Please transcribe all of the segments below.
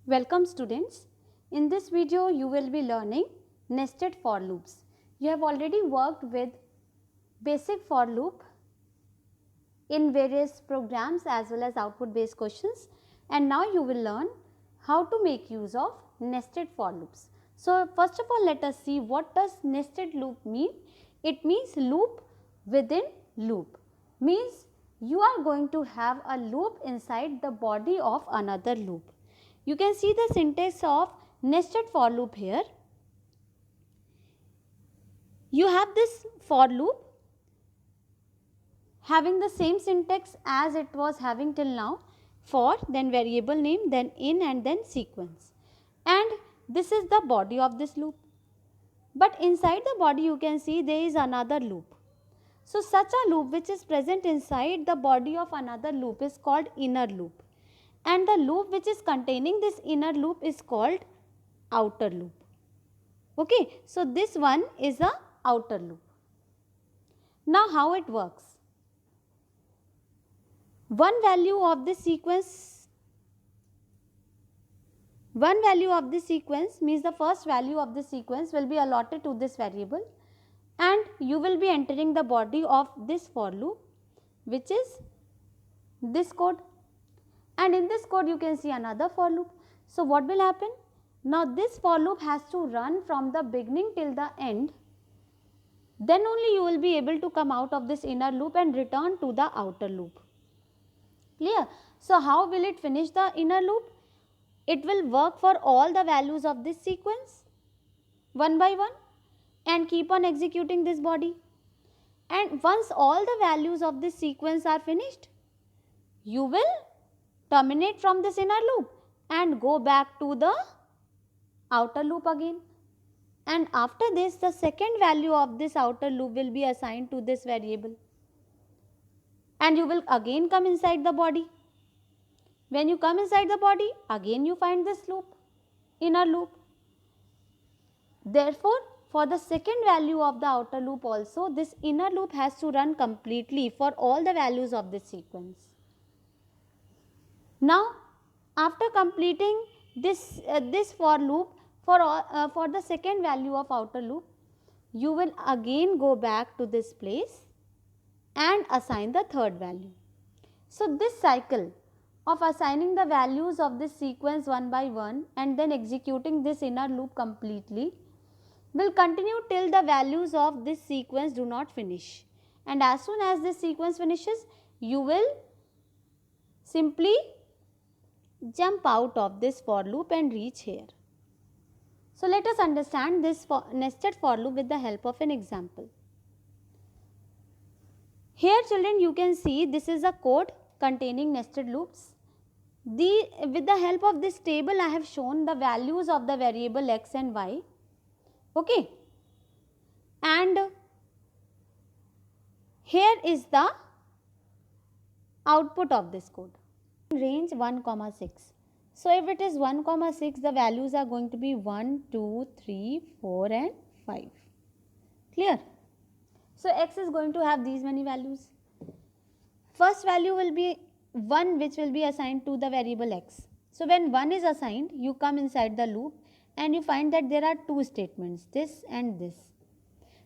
Welcome students. In this video you will be learning nested for loops. You have already worked with basic for loop in various programs as well as output based questions, and now you will learn how to make use of nested for loops. So first of all, let us see what does nested loop mean. It means loop within loop, means you are going to have a loop inside the body of another loop. You can see the syntax of nested for loop here. You have this for loop having the same syntax as it was having till now: for, then variable name, then in, and then sequence. And this is the body of this loop. But inside the body you can see there is another loop. So such a loop which is present inside the body of another loop is called inner loop. And the loop which is containing this inner loop is called outer loop. Okay, so this one is a outer loop. Now how it works? One value of this sequence means the first value of the sequence will be allotted to this variable, and you will be entering the body of this for loop, which is this code, and in this code you can see another for loop. So what will happen? Now this for loop has to run from the beginning till the end, then only you will be able to come out of this inner loop and return to the outer loop. Clear? So how will it finish the inner loop? It will work for all the values of this sequence one by one and keep on executing this body. And once all the values of this sequence are finished, you will terminate from this inner loop and go back to the outer loop again. And after this, the second value of this outer loop will be assigned to this variable, and you will again come inside the body. When you come inside the body, again you find this loop, inner loop. Therefore, for the second value of the outer loop also, this inner loop has to run completely for all the values of this sequence. Now, after completing this for loop for the second value of outer loop, you will again go back to this place and assign the third value. So this cycle of assigning the values of this sequence one by one and then executing this inner loop completely will continue till the values of this sequence do not finish. And as soon as this sequence finishes, you will simply jump out of this for loop and reach here. So let us understand this nested for loop with the help of an example. Here children, you can see this is a code containing nested loops. With the help of this table, I have shown the values of the variable x and y. Okay. And here is the output of this code. Range 1, 6. So if it is 1, 6, the values are going to be 1, 2, 3, 4 and 5. Clear? So x is going to have these many values. First value will be 1, which will be assigned to the variable x. So when 1 is assigned, you come inside the loop and you find that there are two statements, this and this.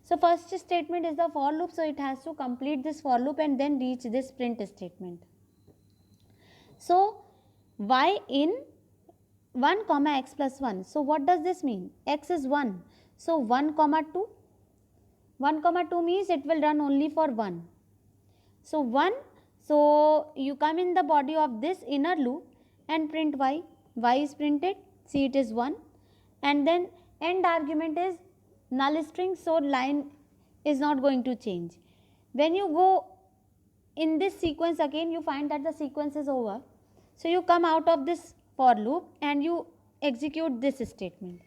So first statement is the for loop, so it has to complete this for loop and then reach this print statement. So y in 1 comma x plus 1. So what does this mean? X is 1. So 1 comma 2. 1 comma 2 means it will run only for 1. So 1. So you come in the body of this inner loop and print y. Y is printed. See, it is 1. And then end argument is null string, so line is not going to change. When you go in this sequence again, you find that the sequence is over. So you come out of this for loop and you execute this statement.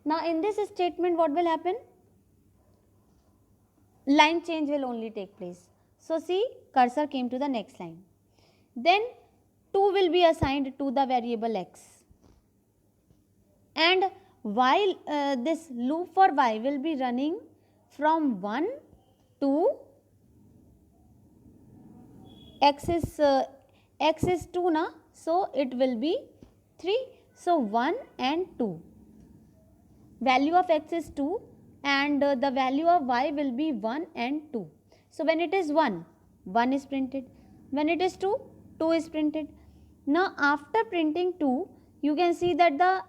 Now in this statement, what will happen? Line change will only take place. So see, cursor came to the next line. Then 2 will be assigned to the variable x. And while this loop for y will be running from 1 to x is 2 na, so it will be 3. So 1 and 2. Value of x is 2 and the value of y will be 1 and 2. So when it is 1, 1 is printed. When it is 2, 2 is printed. Now after printing 2, you can see that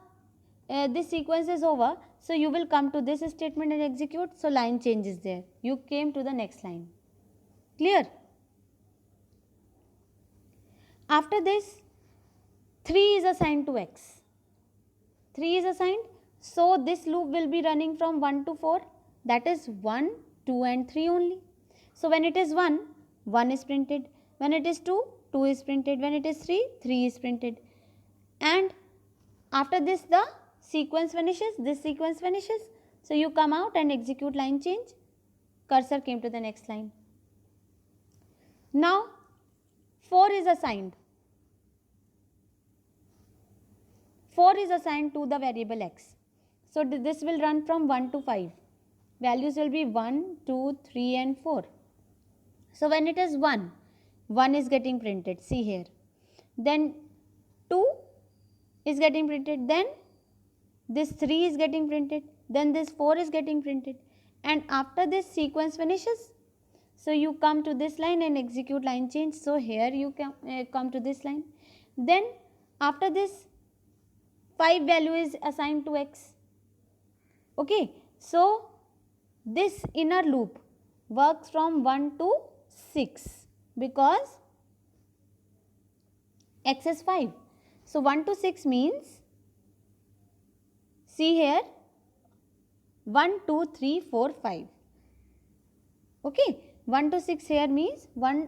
this sequence is over. So you will come to this statement and execute. So line change is there. You came to the next line. Clear? After this, 3 is assigned to x. 3 is assigned. So this loop will be running from 1 to 4. That is 1, 2 and 3 only. So when it is 1, 1 is printed. When it is 2, 2 is printed. When it is 3, 3 is printed. And after this the sequence vanishes. This sequence vanishes. So you come out and execute line change. Cursor came to the next line. Now 4 is assigned. 4 is assigned to the variable x. So this will run from 1 to 5. Values will be 1, 2, 3 and 4. So when it is 1, 1 is getting printed. See here. Then 2 is getting printed. Then this 3 is getting printed. Then this 4 is getting printed. And after this sequence finishes, so you come to this line and execute line change. So here you come to this line. Then after this 5 value is assigned to x. Okay. So this inner loop works from 1 to 6 because x is 5. So 1 to 6 means, see here, 1, 2, 3, 4, 5. Okay. 1 to 6 here means 1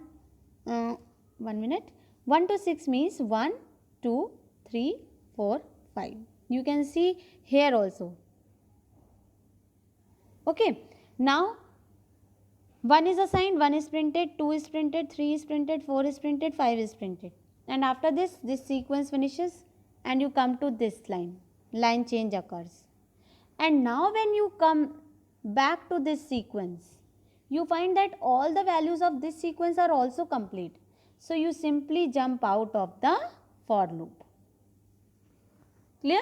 minute. 1 to 6 means 1, 2, 3, 4, 5. You can see here also. Okay. Now 1 is assigned, 1 is printed, 2 is printed, 3 is printed, 4 is printed, 5 is printed. And after this sequence finishes and you come to this line. Line change occurs. And now when you come back to this sequence, you find that all the values of this sequence are also complete. So you simply jump out of the for loop. Clear?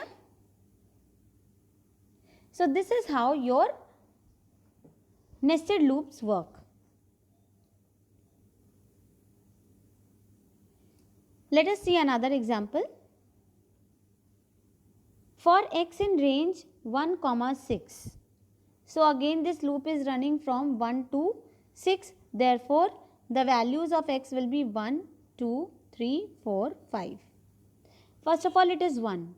So this is how your nested loops work. Let us see another example. For x in range 1, 6. So again this loop is running from 1 to 6. Therefore, the values of x will be 1, 2, 3, 4, 5. First of all, it is 1.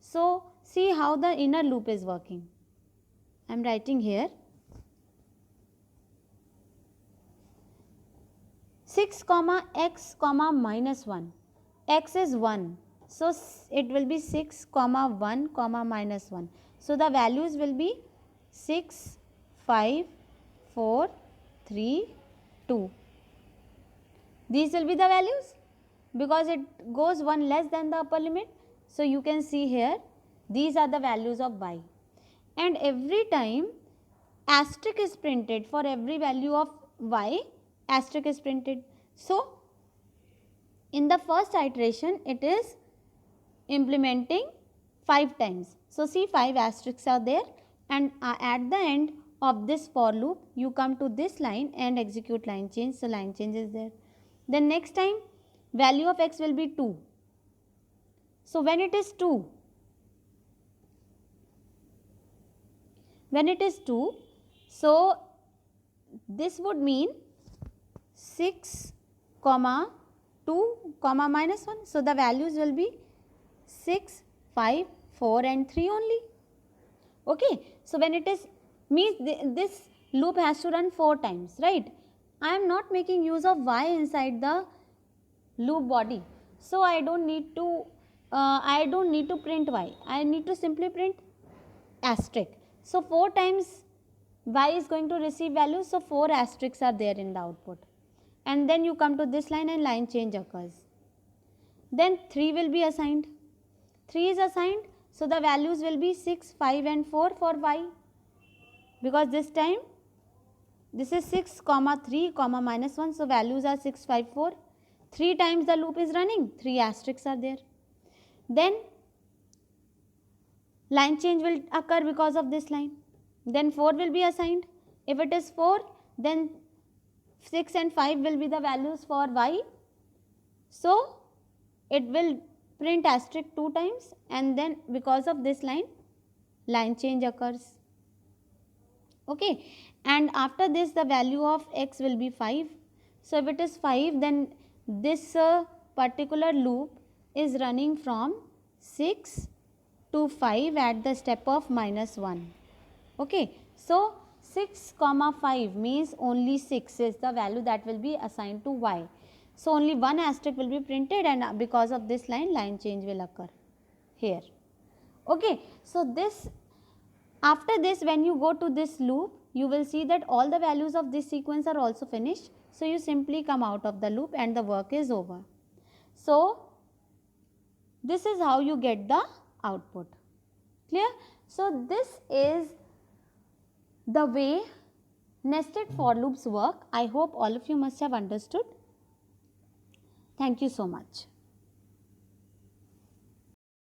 So see how the inner loop is working. I am writing here 6, x, minus 1. X is 1. So it will be 6, 1, minus 1. So the values will be 6, 5, 4, 3, 2. These will be the values because it goes 1 less than the upper limit. So you can see here these are the values of y. And every time asterisk is printed for every value of y, asterisk is printed. So in the first iteration it is implementing 5 times. So see 5 asterisks are there. And at the end of this for loop, you come to this line and execute line change. So line change is there. Then next time, value of x will be 2. So when it is 2, so this would mean 6, 2, minus 1. So the values will be 6, 5, 4 and 3 only. Okay. So when it is means this loop has to run 4 times, right? I am not making use of y inside the loop body. So I don't need to print y. I need to simply print asterisk. So 4 times y is going to receive values. So 4 asterisks are there in the output. And then you come to this line and line change occurs. Then 3 will be assigned. 3 is assigned. So the values will be 6, 5 and 4 for y. Because this time this is 6, 3, minus 1. So values are 6, 5, 4. 3 times the loop is running. 3 asterisks are there. Then line change will occur because of this line. Then 4 will be assigned. If it is 4, then 6 and 5 will be the values for y. So it will print asterisk 2 times, and then because of this line change occurs. Okay, and after this the value of x will be 5. So if it is 5, then this particular loop is running from 6 to 5 at the step of -1. Okay, so 6 comma 5 means only 6 is the value that will be assigned to y. So only one asterisk will be printed, and because of this line change will occur here. Okay, so this, after this, when you go to this loop, you will see that all the values of this sequence are also finished. So you simply come out of the loop and the work is over. So this is how you get the output. Clear? So this is the way nested for loops work. I hope all of you must have understood. Thank you so much.